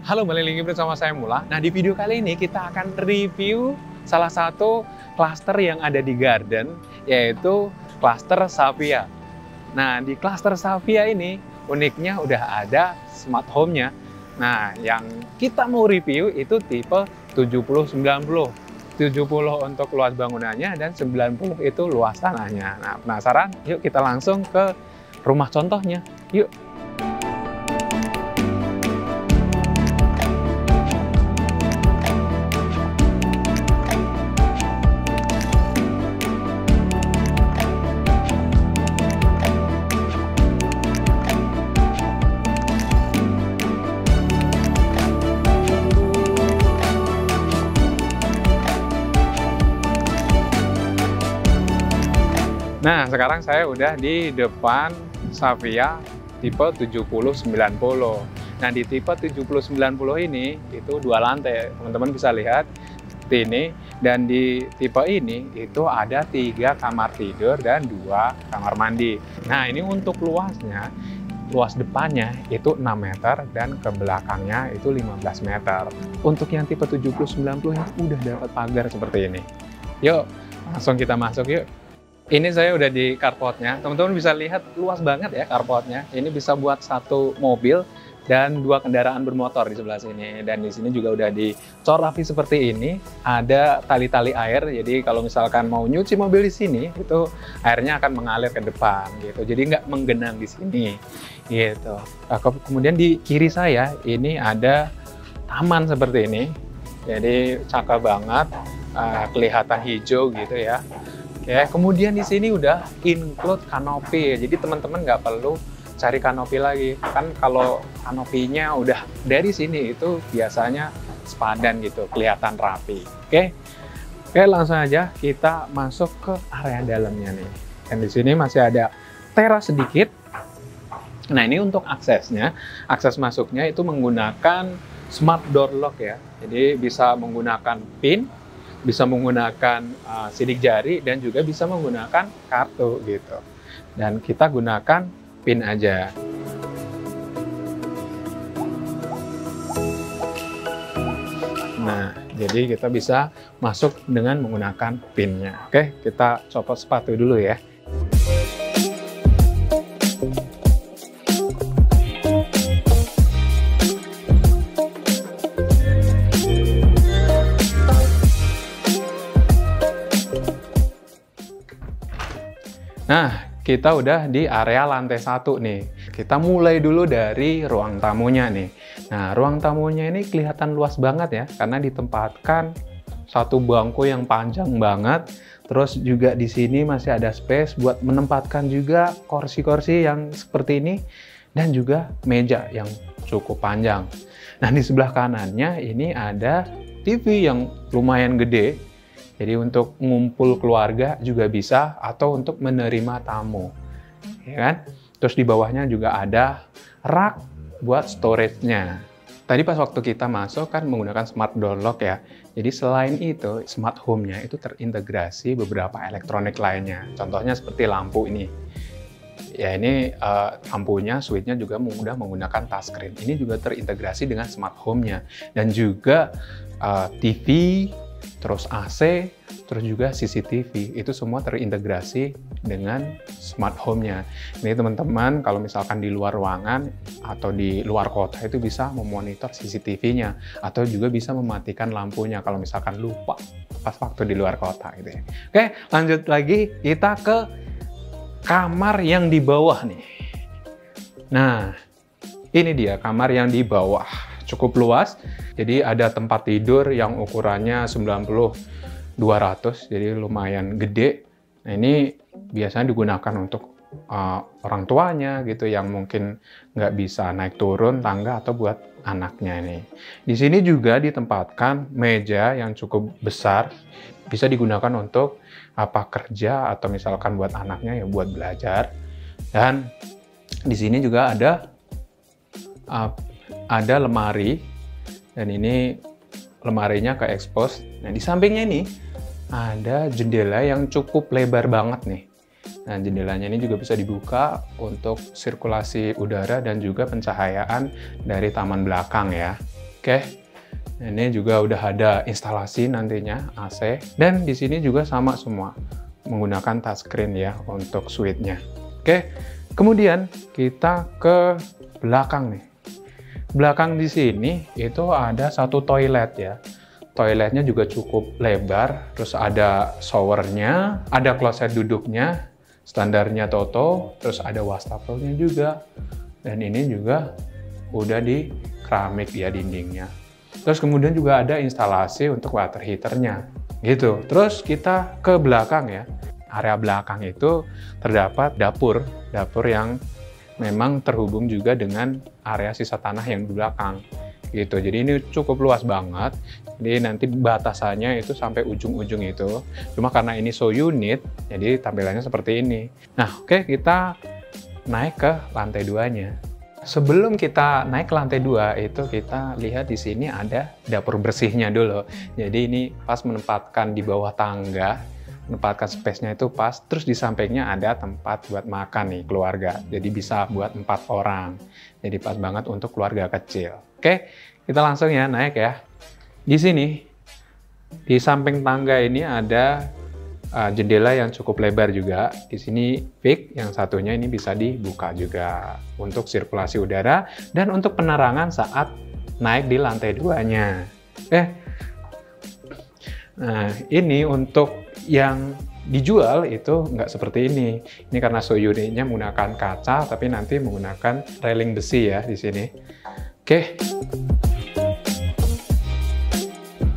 Halo, balik lagi bersama saya Mula. Nah, di video kali ini kita akan review salah satu klaster yang ada di Garden, yaitu klaster Savia. Nah, di klaster Savia ini uniknya udah ada smart home-nya. Nah, yang kita mau review itu tipe 70-90. 70 untuk luas bangunannya dan 90 itu luas tanahnya. Nah, penasaran? Yuk kita langsung ke rumah contohnya. Yuk. Nah, sekarang saya udah di depan Savia tipe 70-90. Nah, di tipe 70-90 ini itu 2 lantai. Teman-teman bisa lihat ini, dan di tipe ini itu ada 3 kamar tidur dan 2 kamar mandi. Nah, ini untuk luasnya, luas depannya itu 6 meter dan ke belakangnya itu 15 meter. Untuk yang tipe 70-90 ini udah dapat pagar seperti ini. Yuk, langsung kita masuk yuk. Ini saya udah di carportnya, teman-teman bisa lihat luas banget ya carportnya. Ini bisa buat 1 mobil dan 2 kendaraan bermotor di sebelah sini. Dan di sini juga udah dicor rapi seperti ini. Ada tali-tali air, jadi kalau misalkan mau nyuci mobil di sini, itu airnya akan mengalir ke depan gitu. Jadi nggak menggenang di sini gitu. Kemudian di kiri saya ini ada taman seperti ini. Jadi cakep banget, kelihatan hijau gitu ya. Ya, kemudian di sini udah include kanopi, jadi teman-teman nggak perlu cari kanopi lagi. Kan kalau kanopinya udah dari sini itu biasanya sepadan gitu, kelihatan rapi. Oke, langsung aja kita masuk ke area dalamnya nih. Dan di sini masih ada teras sedikit. Nah, ini untuk aksesnya, akses masuknya itu menggunakan smart door lock ya. Jadi bisa menggunakan PIN, bisa menggunakan sidik jari, dan juga bisa menggunakan kartu gitu. Dan kita gunakan PIN aja. Nah, jadi kita bisa masuk dengan menggunakan PIN-nya. Oke, kita copot sepatu dulu ya. Nah, kita udah di area lantai 1 nih. Kita mulai dulu dari ruang tamunya nih. Nah, ruang tamunya ini kelihatan luas banget ya, karena ditempatkan 1 bangku yang panjang banget. Terus juga di sini masih ada space buat menempatkan juga kursi-kursi yang seperti ini, dan juga meja yang cukup panjang. Nah, di sebelah kanannya ini ada TV yang lumayan gede. Jadi untuk ngumpul keluarga juga bisa, atau untuk menerima tamu, ya kan? Terus di bawahnya juga ada rak buat storage-nya. Tadi pas waktu kita masuk kan menggunakan smart door lock ya. Jadi selain itu, smart home-nya itu terintegrasi beberapa elektronik lainnya. Contohnya seperti lampu ini. Ya, ini lampunya, switch-nya juga mudah menggunakan touchscreen. Ini juga terintegrasi dengan smart home-nya. Dan juga TV, terus AC, terus juga CCTV, itu semua terintegrasi dengan smart home-nya. Ini teman-teman kalau misalkan di luar ruangan atau di luar kota itu bisa memonitor CCTV-nya, atau juga bisa mematikan lampunya kalau misalkan lupa pas waktu di luar kota gitu ya. Oke, lanjut lagi kita ke kamar yang di bawah nih. Nah, ini dia kamar yang di bawah. Cukup luas, jadi ada tempat tidur yang ukurannya 90-200, jadi lumayan gede. Nah, ini biasanya digunakan untuk orang tuanya gitu, yang mungkin nggak bisa naik turun tangga, atau buat anaknya nih. Di sini juga ditempatkan meja yang cukup besar, bisa digunakan untuk kerja, atau misalkan buat anaknya ya buat belajar. Dan di sini juga ada lemari, dan ini lemarinya ke expose. Nah, di sampingnya ini ada jendela yang cukup lebar banget nih. Nah, jendelanya ini juga bisa dibuka untuk sirkulasi udara dan juga pencahayaan dari taman belakang ya. Oke. Ini juga udah ada instalasi nantinya AC, dan di sini juga sama semua menggunakan touchscreen ya untuk switch-nya. Oke, kemudian kita ke belakang nih. Belakang di sini itu ada satu toilet ya. Toiletnya juga cukup lebar, terus ada showernya, ada kloset duduknya, standarnya Toto, terus ada wastafelnya juga. Dan ini juga udah di keramik ya dindingnya. Terus kemudian juga ada instalasi untuk water heaternya gitu. Terus kita ke belakang ya. Area belakang itu terdapat dapur yang memang terhubung juga dengan area sisa tanah yang di belakang gitu. Jadi ini cukup luas banget. Jadi nanti batasannya itu sampai ujung-ujung itu. Cuma karena ini so unit, jadi tampilannya seperti ini. Nah, oke, kita naik ke lantai 2-nya. Sebelum kita naik ke lantai 2 itu kita lihat di sini ada dapur bersihnya dulu. Jadi ini pas menempatkan di bawah tangga, menempatkan space-nya itu pas. Terus di sampingnya ada tempat buat makan nih keluarga. Jadi bisa buat 4 orang. Jadi pas banget untuk keluarga kecil. Oke, kita langsung ya naik ya. Di sini di samping tangga ini ada jendela yang cukup lebar juga. Di sini big, yang satunya ini bisa dibuka juga untuk sirkulasi udara dan untuk penerangan saat naik di lantai 2-nya. Nah, ini untuk yang dijual itu nggak seperti ini. Ini karena so unitnya menggunakan kaca, tapi nanti menggunakan railing besi ya di sini. Oke.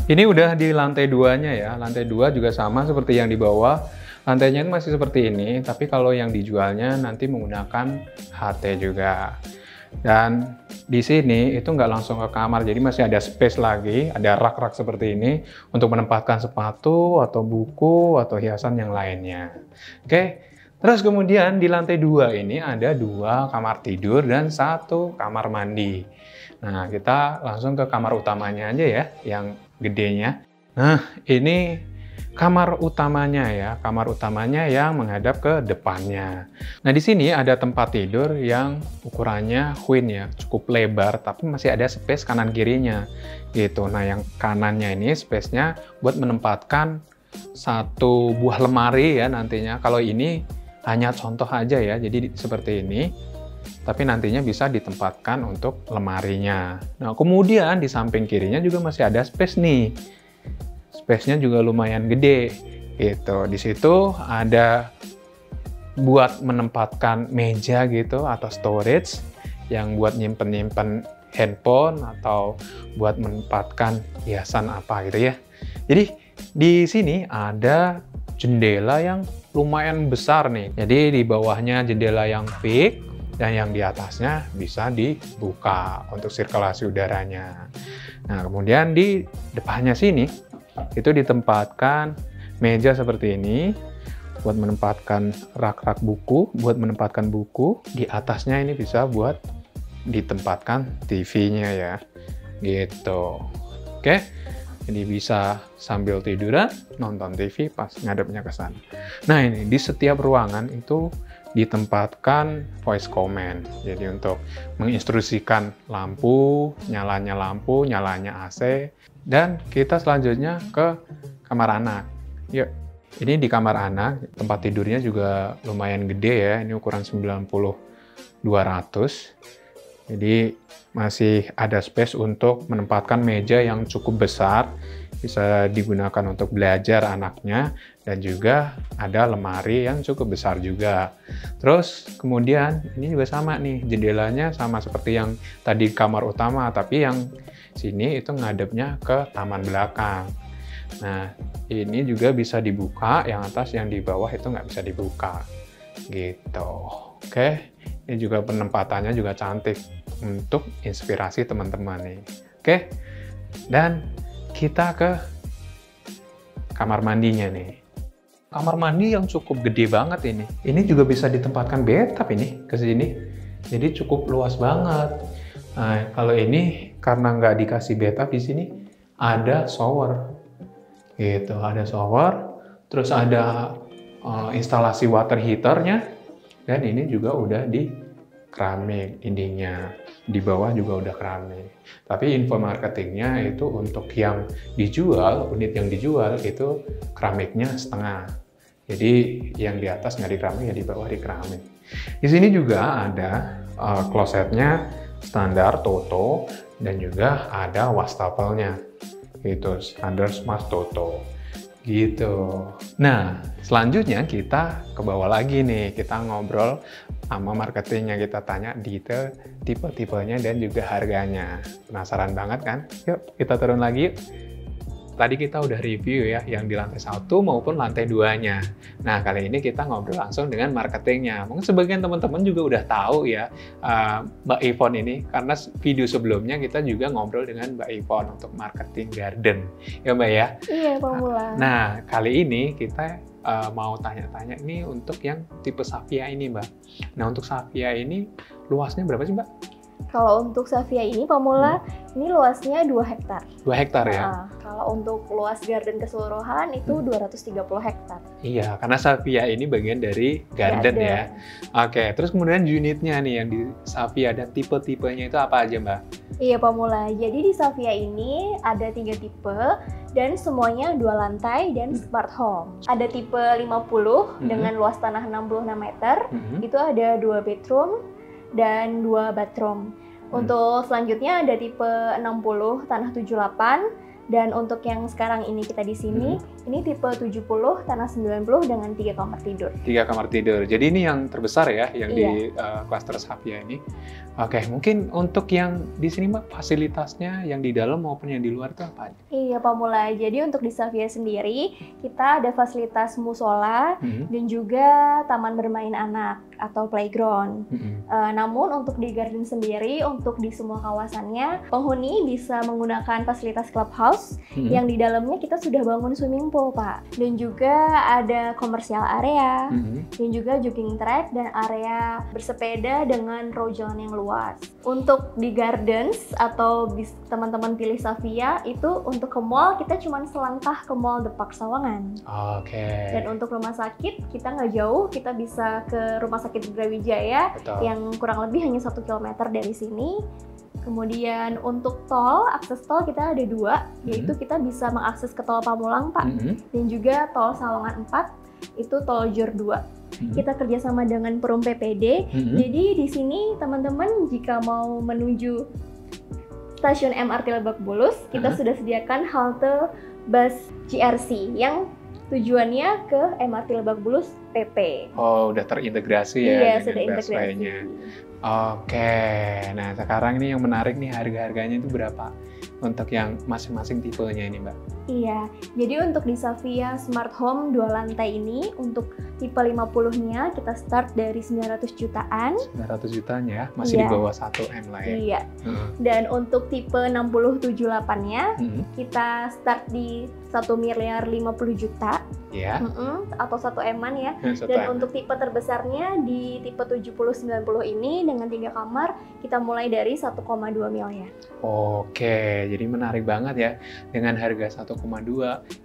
Ini udah di lantai 2-nya ya. Lantai 2 juga sama seperti yang di bawah. Lantainya masih seperti ini, tapi kalau yang dijualnya nanti menggunakan HT juga. Dan di sini itu nggak langsung ke kamar, jadi masih ada space lagi, ada rak-rak seperti ini untuk menempatkan sepatu atau buku atau hiasan yang lainnya. Oke, terus kemudian di lantai 2 ini ada 2 kamar tidur dan 1 kamar mandi. Nah, kita langsung ke kamar utamanya aja ya, yang gedenya. Nah, ini kamar utamanya ya, kamar utamanya yang menghadap ke depannya. Nah, di sini ada tempat tidur yang ukurannya queen ya, cukup lebar, tapi masih ada space kanan kirinya gitu. Nah, yang kanannya ini space-nya buat menempatkan 1 buah lemari ya nantinya. Kalau ini hanya contoh aja ya, jadi seperti ini. Tapi nantinya bisa ditempatkan untuk lemarinya. Nah, kemudian di samping kirinya juga masih ada space nih. Space-nya juga lumayan gede gitu. Di situ ada buat menempatkan meja gitu atau storage yang buat nyimpen-nyimpen handphone atau buat menempatkan hiasan apa gitu ya. Jadi di sini ada jendela yang lumayan besar nih. Jadi di bawahnya jendela yang big dan yang di atasnya bisa dibuka untuk sirkulasi udaranya. Nah, kemudian di depannya sini itu ditempatkan meja seperti ini buat menempatkan rak-rak buku, buat menempatkan buku. Di atasnya ini bisa buat ditempatkan TV-nya ya, gitu. Oke, jadi bisa sambil tiduran nonton TV pas ngadepnya ke sana. Nah, ini di setiap ruangan itu ditempatkan voice command. Jadi untuk menginstruksikan lampu, nyalanya AC. Dan kita selanjutnya ke kamar anak. Yuk, ini di kamar anak, tempat tidurnya juga lumayan gede ya. Ini ukuran 90/200. Jadi masih ada space untuk menempatkan meja yang cukup besar. Bisa digunakan untuk belajar anaknya, dan juga ada lemari yang cukup besar juga. Terus kemudian ini juga sama nih, jendelanya sama seperti yang tadi kamar utama, tapi yang sini itu ngadepnya ke taman belakang. Nah, ini juga bisa dibuka, yang atas yang di bawah itu nggak bisa dibuka gitu. Oke, ini juga penempatannya juga cantik untuk inspirasi teman-teman nih. Oke, dan kita ke kamar mandinya nih. Kamar mandi yang cukup gede banget ini. Ini juga bisa ditempatkan bathtub ini ke sini. Jadi cukup luas banget. Nah, kalau ini karena nggak dikasih bathtub di sini, ada shower. Gitu, ada shower. Terus ada instalasi water heaternya. Dan ini juga udah di keramik dindingnya. di bawah juga udah keramik. Tapi info marketingnya itu untuk yang dijual, unit yang dijual itu keramiknya setengah. Jadi yang di atas nggak di keramik, ya di bawah di keramik. Di sini juga ada klosetnya standar Toto dan juga ada wastafelnya. Gitu, standar Smart Toto. Gitu. Nah, selanjutnya kita ke bawah lagi nih. Kita ngobrol sama marketingnya, kita tanya detail tipe-tipenya dan juga harganya. Penasaran banget kan? Yuk, kita turun lagi yuk. Tadi kita udah review ya, yang di lantai 1 maupun lantai 2-nya. Nah, kali ini kita ngobrol langsung dengan marketingnya. Mungkin sebagian teman-teman juga udah tahu ya Mbak Yvonne ini, karena video sebelumnya kita juga ngobrol dengan Mbak Yvonne untuk marketing garden. Ya Mbak ya? Iya, Pak Mula. Nah, kali ini kita mau tanya-tanya ini untuk yang tipe Savia ini Mbak. Nah, untuk Savia ini luasnya berapa sih Mbak? Kalau untuk Savia ini, Pak Mula, ini luasnya 2 hektar. 2 hektar ya? Nah, kalau untuk luas garden keseluruhan itu 230 hektar. Iya, karena Savia ini bagian dari garden ya. Oke, terus kemudian unitnya nih yang di Savia dan tipe-tipenya itu apa aja Mbak? Iya, Pak Mula. Jadi di Savia ini ada 3 tipe dan semuanya 2 lantai dan smart home. Ada tipe 50 dengan luas tanah 66 meter, itu ada 2 bedroom dan 2 bathroom. Untuk selanjutnya ada tipe 60 tanah 78, dan untuk yang sekarang ini kita di sini, ini tipe 70 tanah 90 dengan 3 kamar tidur. 3 kamar tidur. Jadi ini yang terbesar ya, yang di klaster Savia ini. Oke, mungkin untuk yang di sini Mbak, fasilitasnya yang di dalam maupun yang di luar itu apa aja? Iya Pak Mula, jadi untuk di Savia sendiri, kita ada fasilitas musola dan juga taman bermain anak atau playground. Namun untuk di garden sendiri, untuk di semua kawasannya, penghuni bisa menggunakan fasilitas clubhouse yang di dalamnya kita sudah bangun swimming pool Pak. Dan juga ada komersial area, dan juga jogging track dan area bersepeda dengan row jalan yang luas. Untuk di gardens atau teman-teman pilih Savia, itu untuk ke mall kita cuma selangkah ke mall Depak Sawangan. Oke. Dan untuk rumah sakit kita nggak jauh, kita bisa ke Rumah Sakit Brawijaya yang kurang lebih hanya 1 km dari sini. Kemudian untuk tol, akses tol kita ada 2, yaitu kita bisa mengakses ke tol Pamulang Pak, dan juga tol Sawangan 4, itu tol Jor 2. Kita kerjasama dengan Perum PPD, jadi di sini teman-teman jika mau menuju stasiun MRT Lebak Bulus, kita sudah sediakan halte bus GRC yang tujuannya ke MRT Lebak Bulus PP. Oh, udah terintegrasi ya? Iya, dengan sudah busway-nya. integrasi. Oke, nah sekarang ini yang menarik nih, harga-harganya itu berapa? Untuk yang masing-masing tipenya ini Mbak? Iya, jadi untuk di Savia Smart Home 2 lantai ini, untuk tipe 50-nya kita start dari 900 jutaan. 900 jutaan ya? Masih di bawah 1 M lah ya? Iya, dan untuk tipe 6078-nya, kita start di 1.050 juta. Iya. Atau 1 M-an ya. Dan untuk tipe terbesarnya di tipe 7090 ini dengan 3 kamar, kita mulai dari 1,2 miliar. Oke, jadi menarik banget ya. Dengan harga 1,2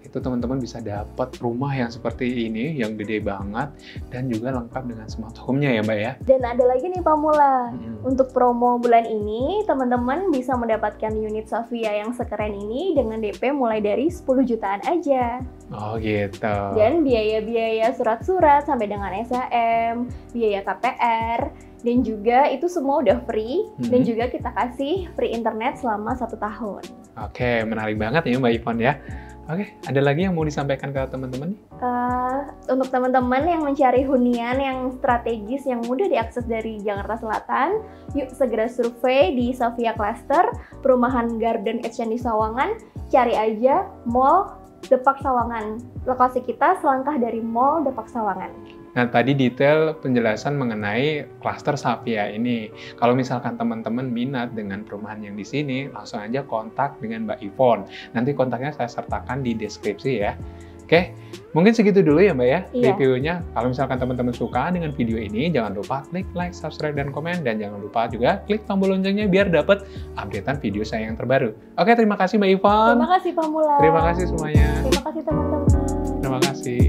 itu teman-teman bisa dapat rumah yang seperti ini, yang gede banget dan juga lengkap dengan smart home-nya ya Mbak ya. Dan ada lagi nih Pak Mula, untuk promo bulan ini teman-teman bisa mendapatkan unit Savia yang sekeren ini dengan DP mulai dari 10 jutaan aja. Oh gitu. Dan biaya-biaya surat-surat sampai dengan SHM, biaya KPR, dan juga itu semua udah free, dan juga kita kasih free internet selama 1 tahun. Oke, menarik banget ya Mbak Yvonne ya. Oke, ada lagi yang mau disampaikan ke teman-teman? Untuk teman-teman yang mencari hunian yang strategis, yang mudah diakses dari Jakarta Selatan, yuk segera survei di Savia Cluster, Perumahan Garden Exchange di Sawangan, cari aja Mall Depak Sawangan. Lokasi kita selangkah dari Mall Depak Sawangan. Nah, tadi detail penjelasan mengenai klaster Savia ini. Kalau misalkan teman-teman minat dengan perumahan yang di sini, langsung aja kontak dengan Mbak Yvonne. Nanti kontaknya saya sertakan di deskripsi ya. Oke, mungkin segitu dulu ya Mbak ya, reviewnya. Kalau misalkan teman-teman suka dengan video ini, jangan lupa klik like, subscribe, dan komen. Dan jangan lupa juga klik tombol loncengnya biar dapat updatean video saya yang terbaru. Oke, terima kasih Mbak Yvonne. Terima kasih Pak Mula. Terima kasih semuanya. Terima kasih teman-teman. Terima kasih.